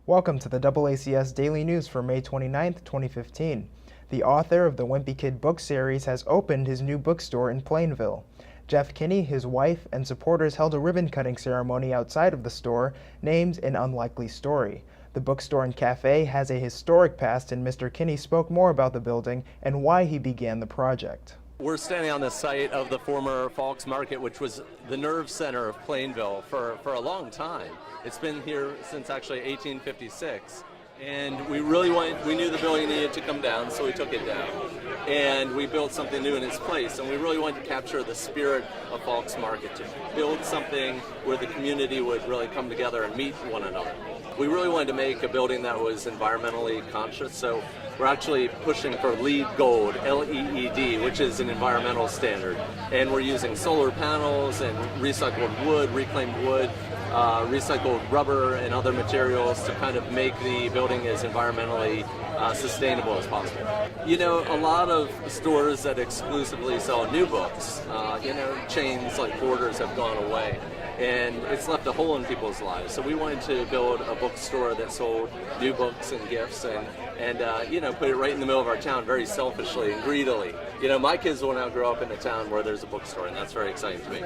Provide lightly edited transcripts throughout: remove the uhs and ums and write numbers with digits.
Welcome to the DoubleACS Daily News for May 29, 2015. The author of the Wimpy Kid book series has opened his new bookstore in Plainville. Jeff Kinney, his wife, and supporters held a ribbon-cutting ceremony outside of the store named An Unlikely Story. The bookstore and cafe has a historic past, and Mr. Kinney spoke more about the building and why he began the project. We're standing on the site of the former Falks Market, which was the nerve center of Plainville for a long time. It's been here since actually 1856. And we knew the building needed to come down, so we took it down. And we built something new in its place. And we really wanted to capture the spirit of Falks Market, to build something where the community would really come together and meet one another. We really wanted to make a building that was environmentally conscious, so we're actually pushing for LEED Gold, L-E-E-D, which is an environmental standard. And we're using solar panels and recycled wood, reclaimed wood, recycled rubber and other materials to kind of make the building as environmentally sustainable as possible. You know, a lot of stores that exclusively sell new books, chains like Borders have gone away. And it's left a hole in people's lives. So we wanted to build a bookstore that sold new books and gifts and put it right in the middle of our town very selfishly and greedily. You know, my kids will now grow up in a town where there's a bookstore, and that's very exciting to me.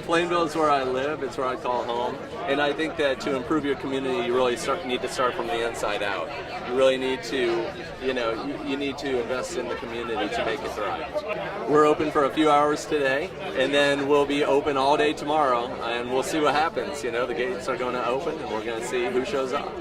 Plainville is where I live. It's where I call home. And I think that to improve your community, you really need to start from the inside out. You really need to, you need to invest in the community to make it thrive. We're open for a few hours today, and then we'll be open all day tomorrow, and we'll see what happens. You know, the gates are going to open, and we're going to see who shows up.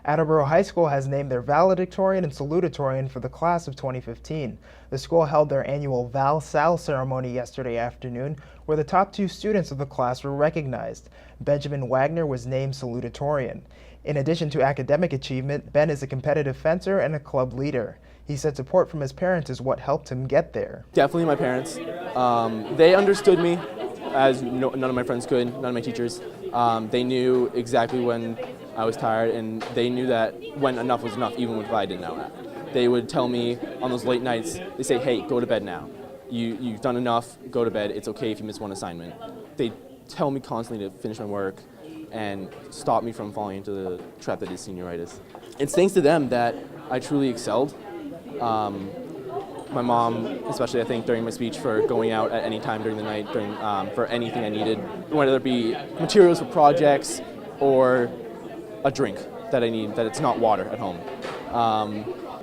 Attleboro High School has named their Valedictorian and salutatorian for the class of 2015. The school held their annual Val-Sal ceremony yesterday afternoon, where the top two students of the class were recognized. Benjamin Wagner was named salutatorian. In addition to academic achievement, Ben is a competitive fencer and a club leader. He said support from his parents is what helped him get there. Definitely my parents. They understood me as none of my friends could, none of my teachers. They knew exactly when I was tired, and they knew that when enough was enough, even if I didn't know that. They would tell me on those late nights, they say, hey, go to bed now. You've done enough, go to bed. It's okay if you miss one assignment. They tell me constantly to finish my work and stop me from falling into the trap that is senioritis. It's thanks to them that I truly excelled. My mom, especially I think during my speech, for going out at any time during the night for anything I needed, whether it be materials for projects or a drink that I need, that it's not water at home.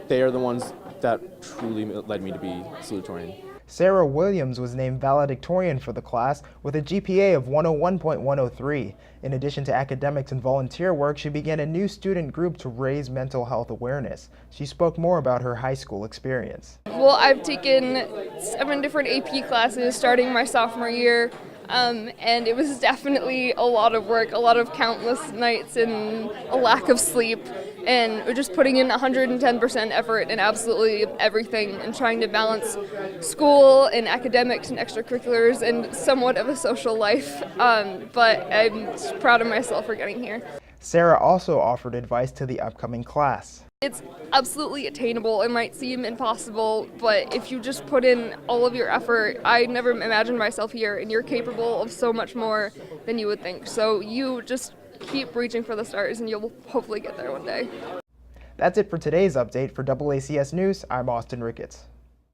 They are the ones that truly led me to be salutatorian. Sarah Williams was named valedictorian for the class with a GPA of 101.103. In addition to academics and volunteer work, she began a new student group to raise mental health awareness. She spoke more about her high school experience. Well, I've taken 7 different AP classes starting my sophomore year, and it was definitely a lot of work, a lot of countless nights and a lack of sleep. And we're just putting in 110% effort in absolutely everything and trying to balance school and academics and extracurriculars and somewhat of a social life. But I'm just proud of myself for getting here. Sarah also offered advice to the upcoming class. It's absolutely attainable. It might seem impossible, but if you just put in all of your effort, I never imagined myself here, and you're capable of so much more than you would think. So you just keep reaching for the stars, and you'll hopefully get there one day. That's it for today's update. For DoubleACS News, I'm Austin Ricketts.